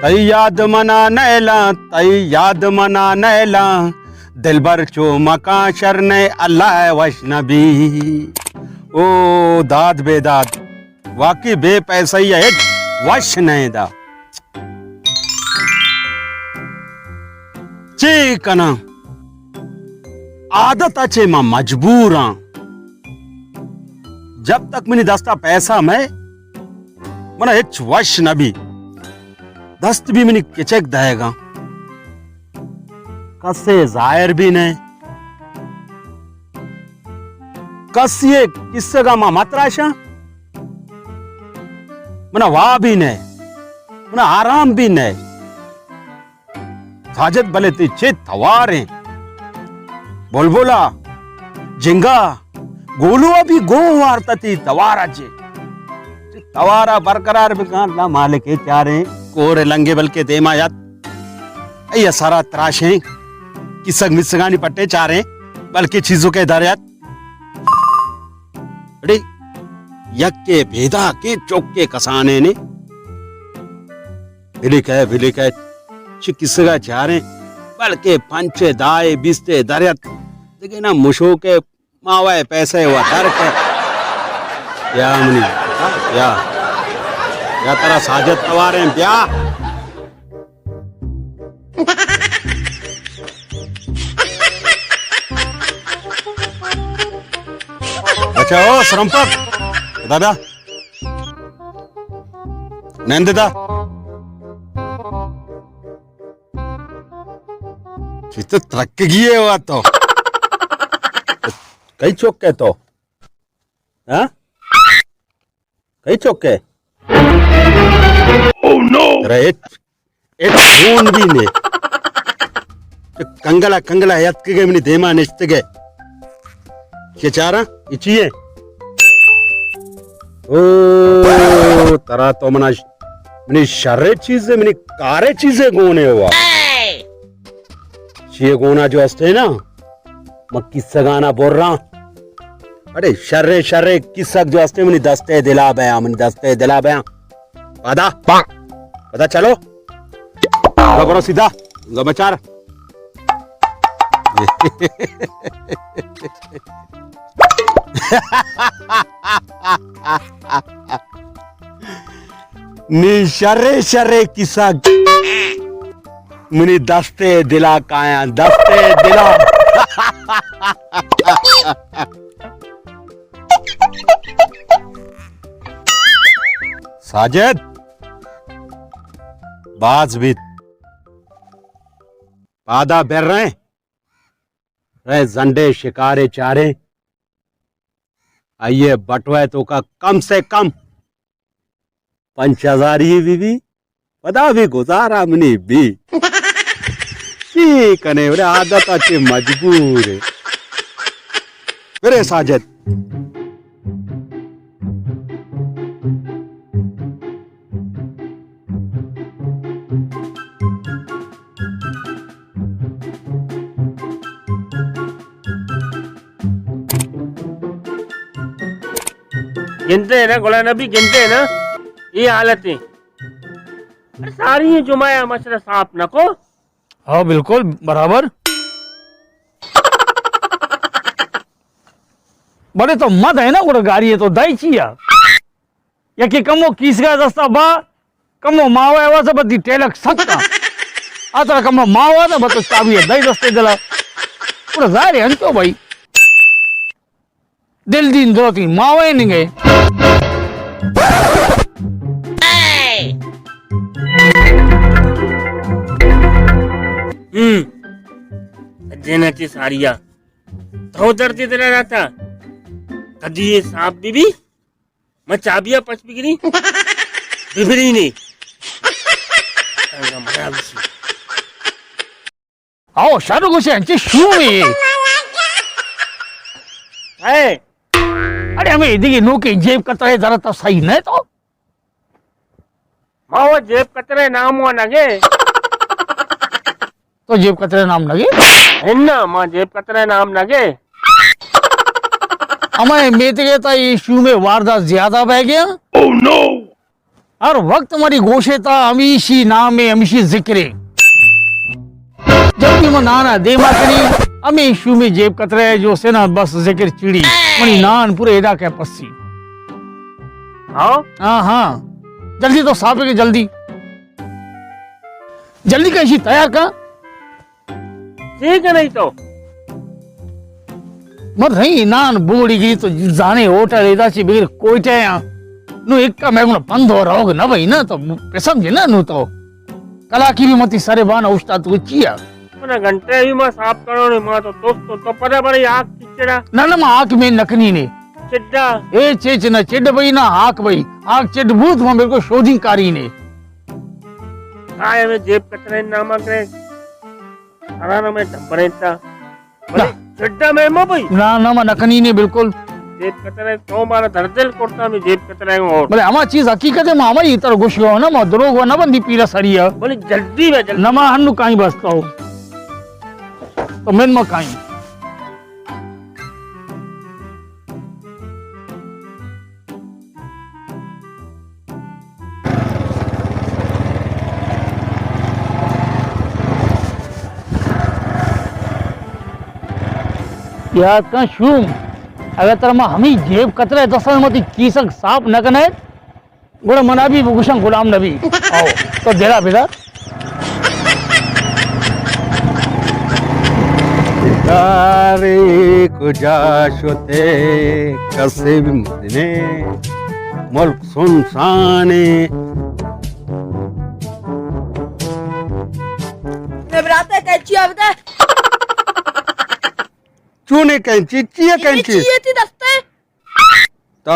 तई याद मना नैला, तई याद मना नैला, दिलबर चो मका शरने अल्लाह वशनबी। ओ दाद बेदाद, वाकई बे पैसा ही है, वश नहीं दा चे कना आदत अच्छे मां मजबूर हाँ। जब तक मैंने दस्ता पैसा में मना हिच वश न भी दस्त भी मैंने किचक दहेगा कसे जाहिर भी नहीं कसिए किस्से का मां मतराशा मना वाह भी नहीं मना आराम भी नहीं साजद भले ती चित थवारे बोलबोला जिंगा गोलुआ भी गो वारता थी तवारा जे तवारा बरकरार भी कहा ना मालिक है चारे कोरे लंगे बल्कि देमा याद ये सारा तराशे किसक मिसगानी पट्टे चारे बल्कि चीजों के दरियात अरे यक्के भेदा के चौके कसाने ने भिली कहे किसका चारे बल्कि पंचे दाए बिस्ते दरियात देखिए ना मुशो के मावाए पैसे हुआ दर के या मनी या तेरा साजद तवारे ब्या अच्छा ओ श्रमपक दादा नंददा तो थक गए हुआ तो कई चौके तो हाँ कई चौके ओह नो एक खून भी ने कंगला यत के मनी देमा निश्त गए के चारा इचिए ओ तरा तो मनी शर्रे चीजें मनी कारे चीजें गोने हुआ ये गोना जो हस्ते ना मैं किस्सा गाना बोल रहा हूं अरे शर्रे किस्सा जो हस्ते मनी दस्ते दिला बया पता चलो करो सीधा गमचार नी शर्रे किस्सा मुनी दस्ते दिला काया दस्ते दिला साजिद बाज भी पादा बेर रहे जंडे शिकारे चारे आइए बटवाए तो का कम से कम 5000 ही बीवी पता भी गुजारा मनी भी कने आदत अच्छे मजबूर है मेरे साजद गिनते हैं ना गुलाम नबी गिनते हैं ना ये हालत है सारी जुमाया मसला साफ न को हाँ बिल्कुल बराबर बड़े तो मत है ना वो गाड़ी है तो दाई चिया या कि कमो किसका दस्ता बा कमो मावा आवा से बदी टेलक सकता आता कमो मावा तो बतो चाबी है दाई दस्ते दिला पूरा जाहिर है तो भाई दिल दिन दो तीन मावा ही नहीं गए जेनाची सारिया तो डरते तेरा रहता कदी ये सांप बीबी मैं चाबिया पच बिगड़ी बिगड़ी नहीं मरा भी आओ शारू को से अंचे शू में है अरे हमें देखिए नो के जेब कतरा है जरा तो सही नहीं तो माँ जेब कतरे नाम हुआ नगे तो जेब कतरे नाम लगे है ना माँ जेब कतरे नाम लगे हमें मेत गया था ये शू में वारदात ज्यादा बह गया ओह नो हर वक्त हमारी गोशेता हमीशी नामे हमीशी जिक्रे जब भी मैं नाना देमा करी हमेशू में जेब कतरे जो से ना बस जिक्र चिड़ी मनी नान पूरे एडा के पस्सी हाँ हाँ जल्दी तो साफ है कि जल्दी जल्दी कैसी तैयार का ठीक है नहीं तो मत रही नान बूढ़ी गिरी तो जाने होटल एदा ची बिगर कोईटे या नु एक का मैं पंद हो रहोग ना भाई ना तो समझे ना नु तो कला की भी मती सारे बाना उस्ता तू चिया મને ઘંટે એવી માં સાફ કરો ને માં તો દોસ્તો તો પરે પરે આંખ ચીચડા ना ना आंख में नकनी ने ચિड्डा ए चेच ना चिड भाई ना आंख भाई आंख चिड भूत में मेरे को शोधी कारी ने काय में जेब कतरे नामा करे अराना में डंबरेता बोले चड्डा में मो भाई ना ना मा नकनी ने बिल्कुल जेब कतरे तो मारा दर्दल कोरता में जेब कतरे और बोले हमा चीज हकीकत है मामा ही तर गुस्सा ना मा द्रोग ना बंदी पीला सरिया बोले जल्दी में जल्दी नमा हन्नु काई बसता हो तो मेन में काई यार का शूम अगर तर मा हमी जेब कतरे दसन मती कीसक साफ न कने गुड़ मना भी गुशं गुलाम नबी आओ तो देरा बेदा तारे कुजा शोते कसे भी मदने मुल्क सुनसाने घबराते कैची आवता चूने कैंची चिया कैंची ये थी दस्ते तो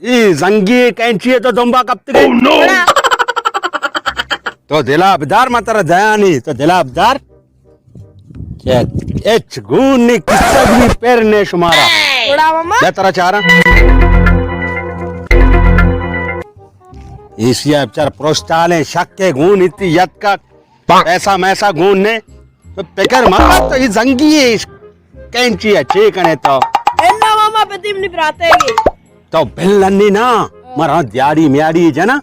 ये जंगी कैंची है तो दुम्बा कब तक बड़ा तो दिलाबदार मात्रा दया नहीं तो दिलाबदार क्या एच गुण ने किस्सा भी पैर ने शुमारा थोड़ा मामा क्या तरह चारा एशिया बेचारा प्रोस्टाले शक के गुण इतनी यद का पैसा मैसा गुण ने तो पेकर मारा तो ये जंगी है कैंची है चे कने तो एन्ना मामा पतिम निभराते हैं तो बिल्लन्नी ना मरा दियाड़ी म्याड़ी जना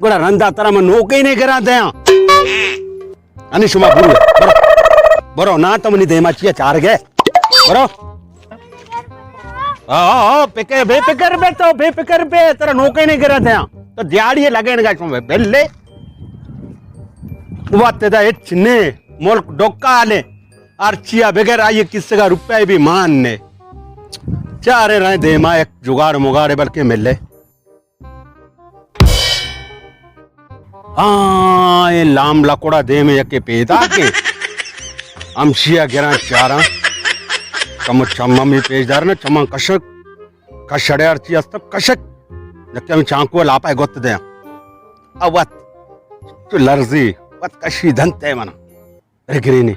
गुड़ा रंदा तरह में नौके नहीं करा दे अनिशुमा बुरु बरो बरो ना तो मनी देमा चिया चार गए बरो आ बेफिकर बे तो बेफिकर बे तेरा नौके नहीं करा दे तो दियाड़ी लगे ना गाइस बेल्ले वाते दा इतने मुल्क डोका आले अर्चिया बगैर आइए किससे का रुपए भी मानने चारे रहे देमा एक जुगाड़ मुगाड़े बल्कि मिले हाँ ये लाम लकोड़ा दे में यके पैदा के अमशिया गिरा चारा कम चम्मा में पेजदार ना चम्मा कशक कशड़े अर्ची अस्तब कशक जबकि हम चांकू लापा गोत दे अवत तो लर्जी वत कशी धनते मना रिगरीनी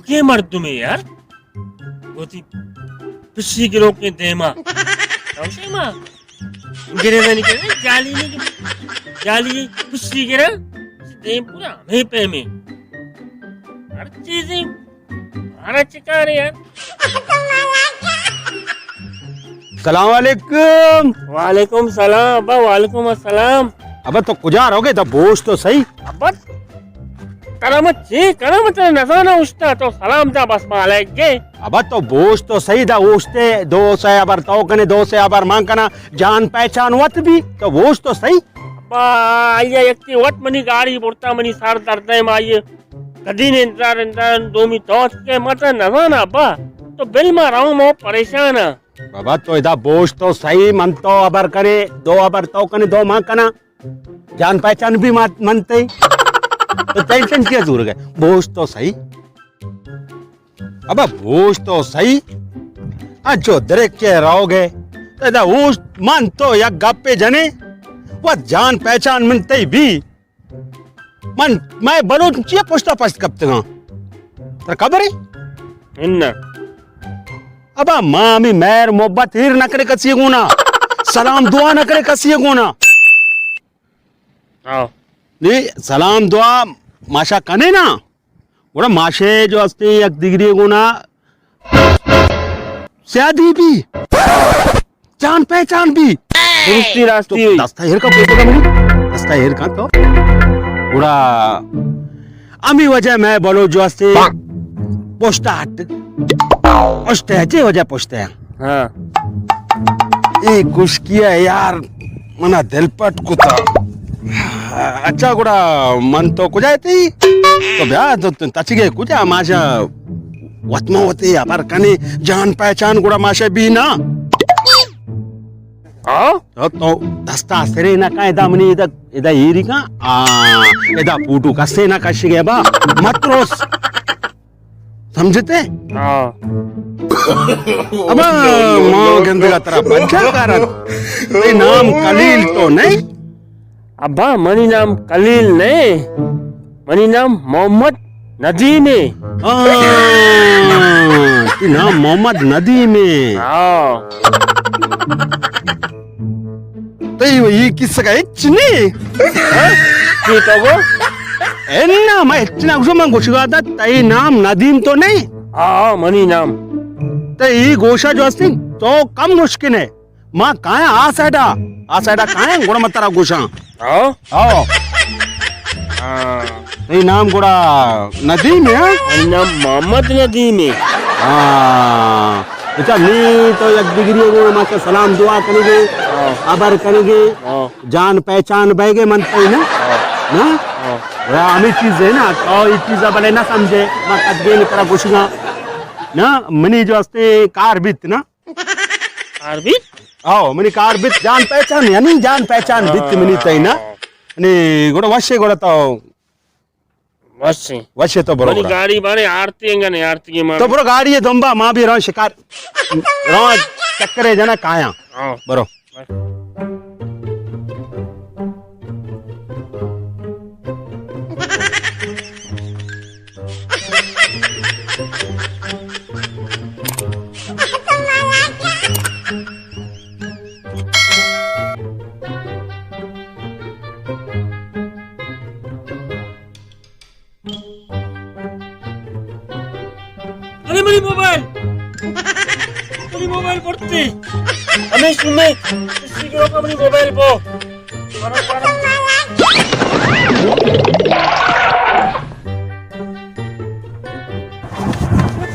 नौके मर्द में यार गोती पिछली गिरो के देमा नौके माँ गिरे में निकले जाली में जाली पिछली गिरा दे पूरा हमें पे में हर चीजें हमारा चिका रहे यार सलाम वालेकुम वालेकुम सलाम अब्बा वालेकुम अस्सलाम अब तो कुजार हो गए तो बोझ तो सही अब्बा करमत चे करमत नजाना उस्ता तो सलाम था बस मालिक के अब तो बोझ तो सही था उस्ते दो से अबर तो कने दो से अबर मांग कना जान पहचान वत भी तो बोझ तो सही अब्बा आइए एक की वट मनी गाड़ी बुरता मनी सार दर्दे माइए कदी ने इंतजार दो मी तो के मत नजाना अब्बा तो बिल में रहूं मैं परेशान है बाबा तो इधर बोझ तो सही मन तो अबर करे दो अबर तो कने दो मांग कना जान पहचान भी मनते तो टेंशन क्या दूर गए बोझ तो सही अब बोझ तो सही जो दरेक के रहोगे तो उस मन तो या गप्पे जने वो जान पहचान मनते भी मन मैं बनो चिया पोस्टा पस्त कब तक तर खबर है इन्ना अब माँ मी मैर मोहब्बत हीर नकरे कसिए गुना सलाम दुआ नकरे कसिए गुना हाँ नी सलाम दुआ माशा कने ना उड़ा माशे जो असते एक डिग्री गुना शादी भी जान पहचान भी दुरुस्ती तो रास्ती हुई दस्ता हेर का बोलते का मुझे दस्ता हेर का तो उड़ा अमी वजह मैं बोलो जो असते पोस्टा हट पोस्टे है जे वजह पोस्टे है हाँ ये कुछ किया यार मना दिल पट कुता अच्छा गुड़ा मन तो कुछ आती तो ब्याह तो तचिगे कुछ माशा वतमा होते अपर कने जान पहचान गुड़ा माशा भी ना हाँ तो दस्ता सेरे ना का इदा मनी इदा हीरी का इदा पूटू का से ना कशिगे बा मतरोस समझते हाँ अब माँ गंदे का तरह बच्चा कारण ये नाम कलील तो नहीं अब्बा मनी नाम कलील ने मनी नाम मोहम्मद नदीम है ये नाम मोहम्मद नदी में हाँ तो ये किसका का इच्छने ठीक है वो एन्ना मैं इच्छना उसमें मैं घुसगा था तई नाम नदीम तो नहीं हाँ मनी नाम तो ये गोशा जो अस्ति तो कम मुश्किल है माँ कहाँ है आ साइडा कहाँ है गुड़ा मतरा गोशा हाँ आओ हाँ ये नाम गुड़ा नदी में है मनी नाम मोहम्मद नदीम है हाँ अच्छा नी तो एक डिग्री को माँ सलाम दुआ करेंगे आबर करेंगे जान पहचान बैगे मनते ही ना ना वह हमें चीज है ना तो ये चीज भले ना समझे माँ कदगे तरह घुसगा ना मनी जो अस्ते कार बित ना अरबी आओ मनी कार बित जान पहचान यानी जान पहचान बित मनी तई ना नी गुड़ा वश्य गुड़ा तो बस वश्य तो मनी बरोबर गाड़ी बारे आरती है नहीं आरती के मार तो बरो गाड़ी है दोंबा माँ भी रहो शिकार रहो चक्कर है जना काया हाँ बरो अरे मेरी मोबाइल पड़ती हमें सुने किसी के अपनी मोबाइल पो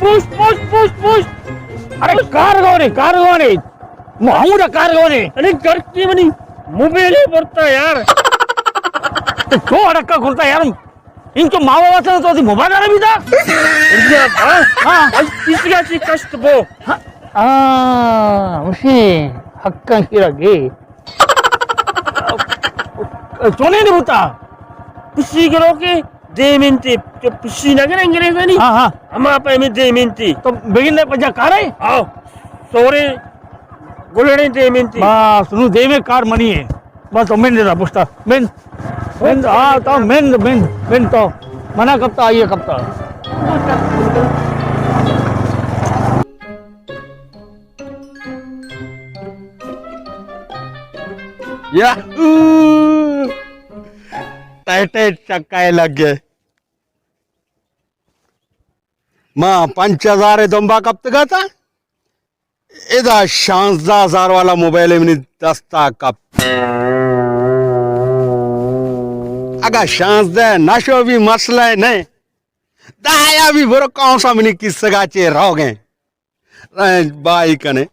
पुश पुश पुश पुश अरे कार गौरे मुहम्मद कार गौरे अरे घर की मनी मोबाइल ही पड़ता यार तो क्यों अड़का खुलता यार इनको माँ बाबा से तो अभी मोबाइल आ रहा भी था इंडिया हाँ हाँ आज तीसरा ची कष्ट पो मुझे हक्का ही लगे सोने नहीं होता पुसी करो के दे मिनटी जो पुसी ना करें अंग्रेज़ नहीं हाँ हाँ हम आप में दे मिनटी तो बेगिन ने पंजा कार है आओ सोरे गुलड़े दे मिनटी बस सुनो दे में कार मनी है बस तो मैंने देता पूछता मैं हाँ तो मैं तो मना कब आइए कब या टाइट चक्काए लग गए माँ 5000 दोंबा कब तक था इधर 5000 वाला मोबाइल में दस्ता कब अगर 50 नशो भी मसला है नहीं दाया भी बरो कौन सा मिनी किस सगा चे रहो गए बाई कने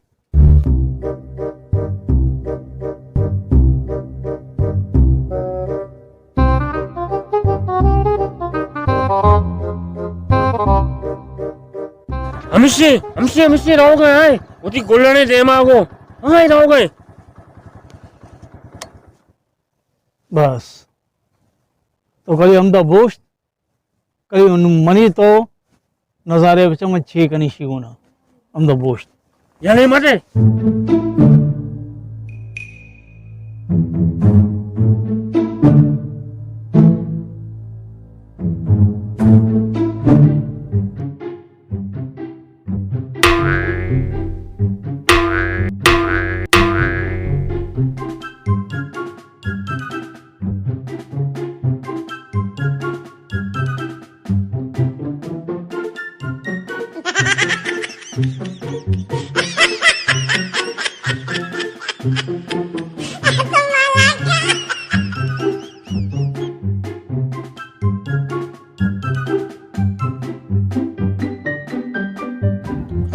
हमसे रहो गए उती गुलड़े दे मागो हाँ रहो गए बस तो कभी हम तो बोश्त कभी मनी तो नज़ारे बच्चे में छे कनी शिगुना हम तो बोश्त यानी मते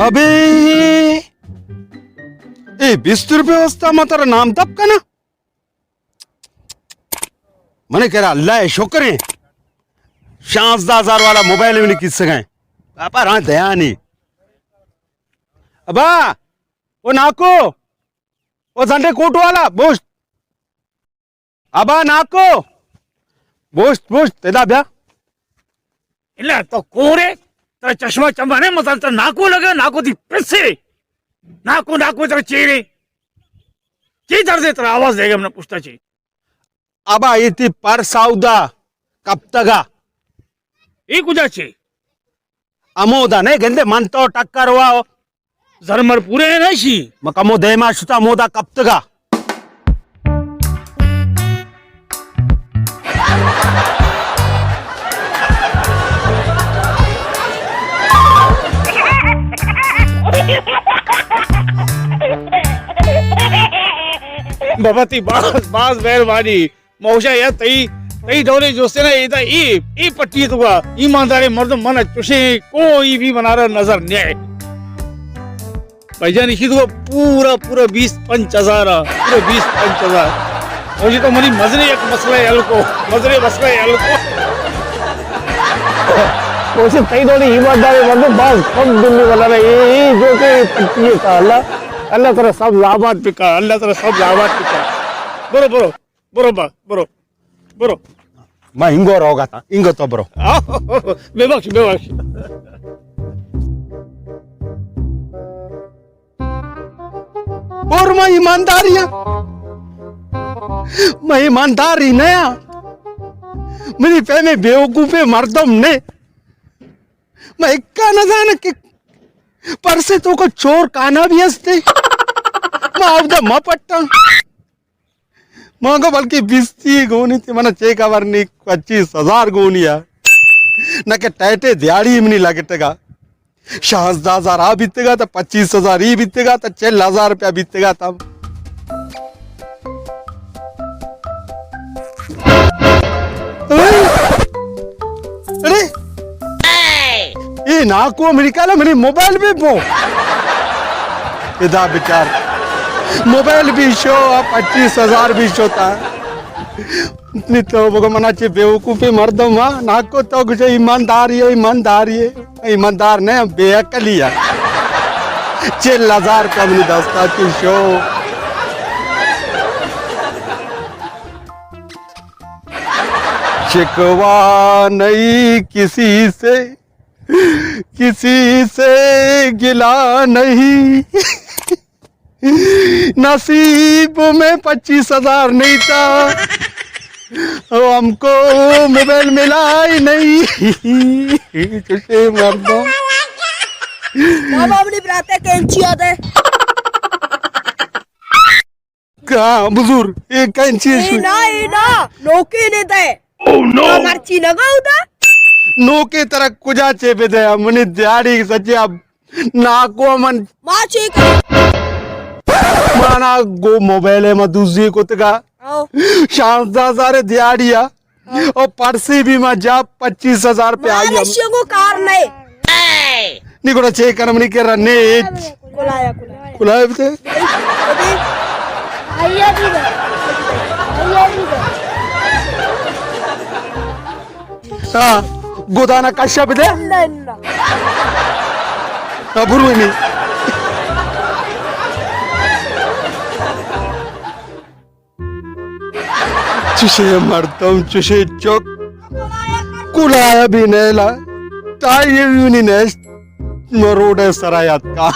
अबे ए 20 रुपये वाजता मात्र नाम तब का ना मैंने कह रहा अल्लाह है शुक्र है 50,000 वाला मोबाइल में किस गए पापा हाँ दया नहीं अबा वो नाको वो संडे कोट वाला बोस्ट अबा नाको बोस्ट तेदा ब्या એટલે તો કોરે તારા ચશ્મા ચંબાને મતલબ તારા નાકો લગે નાકોથી પેસે નાકો તારા ચહેરે કે દર્દે તારા આવાજ દેગે મને પૂછતા છે अबा ये थी पर सौदा कब तक એ કુજા છે अमोदा नहीं गंदे मन तो टक्कर हुआ ઝરમર પૂરે નશી मकमो देमा शुता मोदा कब तक બાબાથી બાસ મહેરબાની મૌશા યાર તઈ ઢોરે જોસ્તે ના એતા એ પટ્ટી તુગા ઈમાનદારે મર્દ મન ચુશે કોઈ भी बनारा नजर नहीं आए भाईजान इसी तो पूरा 20-25 पूरे 20-25 मुझे तो मनी मजरे एक मसला है को कोशिश कई थोड़ी ईमानदारी मर्द बस कम दिल्ली वाला रे ये जो के पट्टी का अल्लाह तेरा सब लाभात पिका बरो मैं इंगो रोगा था इंगो तो ब्रो बेबख्श और मैं ईमानदारी नया मेरी पे में बेवकूफे मर्दम ने मैं इक्का न जाने कि पर से तो को चोर काना भी हंसते मैं अब द मपट्टा मांगो बल्कि 20 गोनी थी मना चेक आवरनी 25,000 गोनिया न के टैटे दिहाड़ी में नहीं लगेगा 50,000 आ बीतेगा तो 25,000 ही बीतेगा तो 4,000 रुपया बीतेगा तब अरे ये नाको अमेरिका ला मेरी मोबाइल भी पो इधर बेचार मोबाइल भी शो 25,000 भी शो था इतनी तो भगवान अच्छे बेवकूफी मर्दम वहाँ नाको तो कुछ ईमानदारी है ईमानदार ने बेअकली है 4,000 का मेरी दोस्ता की शो शिकवा नहीं किसी से गिला नहीं नसीब में 25,000 नहीं था हमको मोबाइल मिला ही नहीं तुझे मर्दों मामा अपनी बराते कैंची आते कहाँ बुजुर्ग एक कैंची ना नौके ने दे मर्ची लगाऊ था नो के तरह कुजा चेपे दे मनी दिहाड़ी सच्चे अब नाको मन माँ चीक माना गो मोबाइल है दूसरी को तका 50,000 दिहाड़िया और परसे भी मैं जा 25,000 पे आई हम को कार नहीं निकोड़ा चेक करम नहीं कर रने कुलाया थे हाँ गोदाना कश्यप दे बुरु नहीं चुशे मरतम चुशे चौक कुलाया भी नहीं ला ताई ये भी नहीं नेस्ट मरोड़े सरायात का